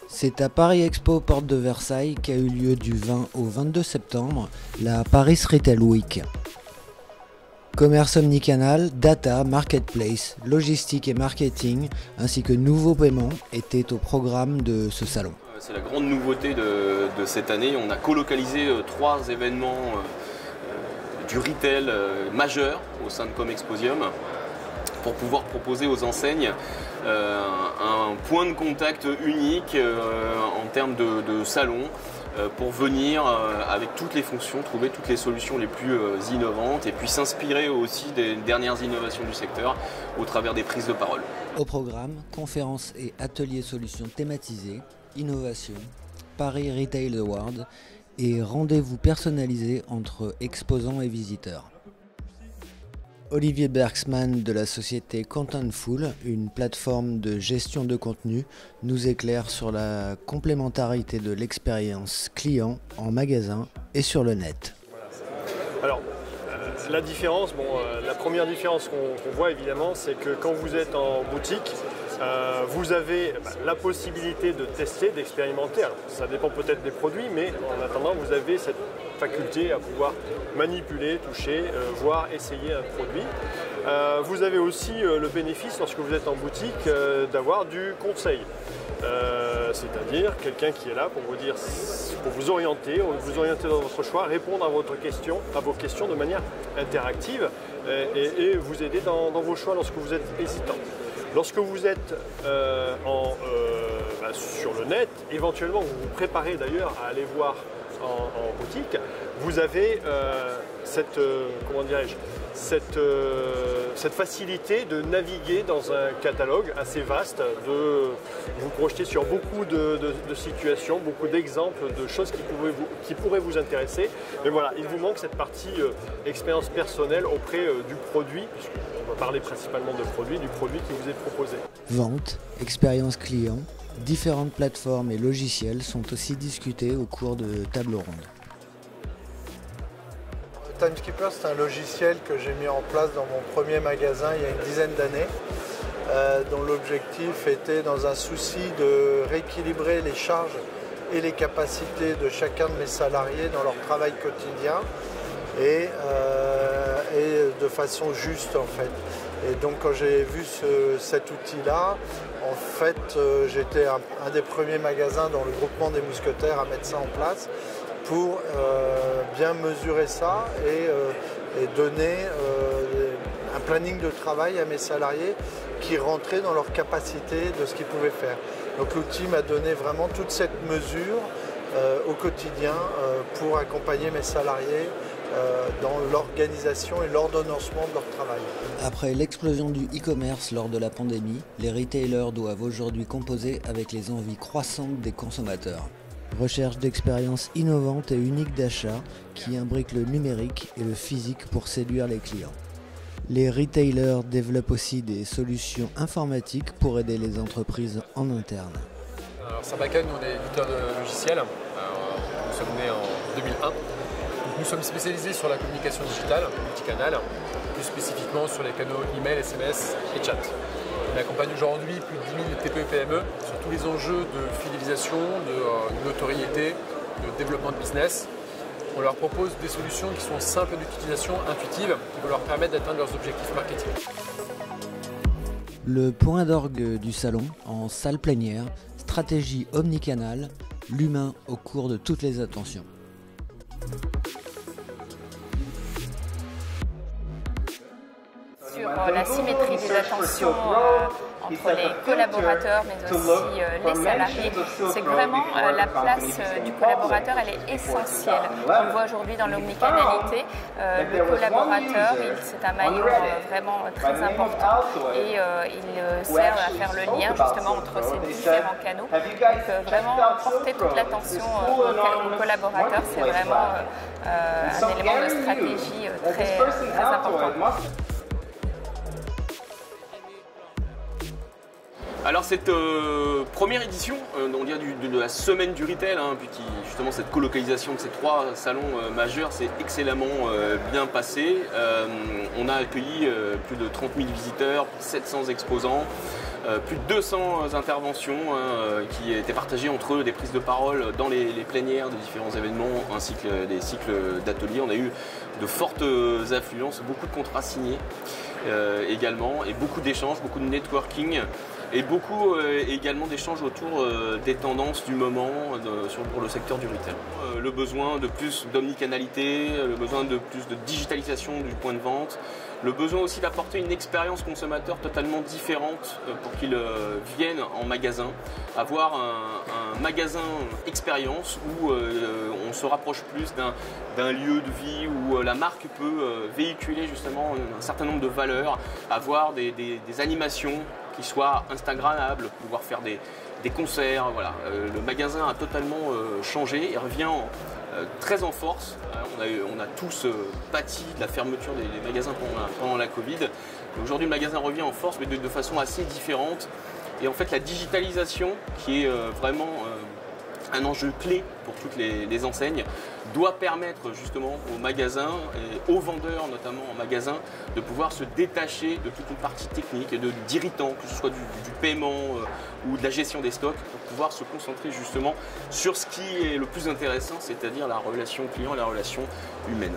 C'est à Paris Expo Porte de Versailles qu'a eu lieu du 20 au 22 septembre la Paris Retail Week. Commerce omnicanal, data, marketplace, logistique et marketing, ainsi que nouveaux paiements étaient au programme de ce salon. C'est la grande nouveauté de cette année. On a colocalisé 3 événements du retail majeurs au sein de Comexposium pour pouvoir proposer aux enseignes un point de contact unique en termes de salon pour venir avec toutes les fonctions, trouver toutes les solutions les plus innovantes et puis s'inspirer aussi des dernières innovations du secteur au travers des prises de parole. Au programme, conférences et ateliers solutions thématisés, innovation, Paris Retail Award et rendez-vous personnalisés entre exposants et visiteurs. Olivier Bergsman de la société Contentful, une plateforme de gestion de contenu, nous éclaire sur la complémentarité de l'expérience client en magasin et sur le net. Alors, la différence, la première différence qu'on voit évidemment, c'est que quand vous êtes en boutique, vous avez la possibilité de tester, d'expérimenter. Ça dépend peut-être des produits, mais en attendant, vous avez cette faculté à pouvoir manipuler, toucher, voir, essayer un produit. Vous avez aussi le bénéfice, lorsque vous êtes en boutique, d'avoir du conseil. C'est-à-dire quelqu'un qui est là pour vous dire, pour vous orienter dans votre choix, répondre à vos questions de manière interactive et vous aider dans vos choix lorsque vous êtes hésitant. Lorsque vous êtes sur le net, éventuellement vous vous préparez d'ailleurs à aller voir en boutique, vous avez cette facilité de naviguer dans un catalogue assez vaste, de vous projeter sur beaucoup de situations, beaucoup d'exemples, de choses qui pourraient vous intéresser. Mais voilà, il vous manque cette partie expérience personnelle auprès du produit, puisqu'on va parler principalement de produit, du produit qui vous est proposé. Vente, expérience client, différentes plateformes et logiciels sont aussi discutés au cours de tables rondes. Timeskeeper, c'est un logiciel que j'ai mis en place dans mon premier magasin il y a une dizaine d'années, dont l'objectif était, dans un souci de rééquilibrer les charges et les capacités de chacun de mes salariés dans leur travail quotidien et de façon juste en fait. Et donc quand j'ai vu cet outil-là, en fait j'étais un des premiers magasins dans le groupement des mousquetaires à mettre ça en place pour bien mesurer ça et donner un planning de travail à mes salariés qui rentraient dans leur capacité de ce qu'ils pouvaient faire. Donc l'outil m'a donné vraiment toute cette mesure au quotidien pour accompagner mes salariés dans l'organisation et l'ordonnancement de leur travail. Après l'explosion du e-commerce lors de la pandémie, les retailers doivent aujourd'hui composer avec les envies croissantes des consommateurs. Recherche d'expériences innovantes et uniques d'achat qui imbriquent le numérique et le physique pour séduire les clients. Les retailers développent aussi des solutions informatiques pour aider les entreprises en interne. Alors Sarbacane, on est éditeur de logiciels. Nous sommes nés en 2001. Donc, nous sommes spécialisés sur la communication digitale, multicanal, plus spécifiquement sur les canaux email, SMS et chat. On accompagne aujourd'hui plus de 10 000 TPE et PME sur tous les enjeux de fidélisation, de notoriété, de développement de business. On leur propose des solutions qui sont simples d'utilisation, intuitives, qui vont leur permettre d'atteindre leurs objectifs marketing. Le point d'orgue du salon, en salle plénière, stratégie omnicanal, l'humain au cours de toutes les attentions. Sur la symétrie des attentions entre les collaborateurs mais aussi les salariés, c'est que vraiment la place du collaborateur elle est essentielle. On le voit aujourd'hui dans l'omnicanalité, le collaborateur c'est un maillon vraiment très important et il sert à faire le lien justement entre ces différents canaux. Donc vraiment porter toute l'attention au collaborateur c'est vraiment un élément de stratégie très important. Alors cette première édition, on dirait de la semaine du retail, puis justement cette colocalisation de ces 3 salons majeurs s'est excellemment bien passée. On a accueilli plus de 30 000 visiteurs, 700 exposants, plus de 200 interventions qui étaient partagées entre eux, des prises de parole dans les plénières de différents événements ainsi que des cycles d'ateliers. On a eu de fortes affluences, beaucoup de contrats signés également, et beaucoup d'échanges, beaucoup de networking. Et beaucoup également d'échanges autour des tendances du moment pour le secteur du retail. Le besoin de plus d'omnicanalité, le besoin de plus de digitalisation du point de vente, le besoin aussi d'apporter une expérience consommateur totalement différente pour qu'ils viennent en magasin, avoir un magasin expérience où on se rapproche plus d'un lieu de vie où la marque peut véhiculer justement un certain nombre de valeurs, avoir des animations qui soient instagrammables, pouvoir faire des concerts. Voilà. Le magasin a totalement changé et revient très en force. On a tous pâti de la fermeture des magasins pendant la Covid. Aujourd'hui, le magasin revient en force, mais de façon assez différente. Et en fait, la digitalisation, qui est vraiment un enjeu clé pour toutes les enseignes, doit permettre justement aux magasins et aux vendeurs, notamment en magasin, de pouvoir se détacher de toute une partie technique et d'irritants, que ce soit du paiement ou de la gestion des stocks, pour pouvoir se concentrer justement sur ce qui est le plus intéressant, c'est-à-dire la relation client et la relation humaine.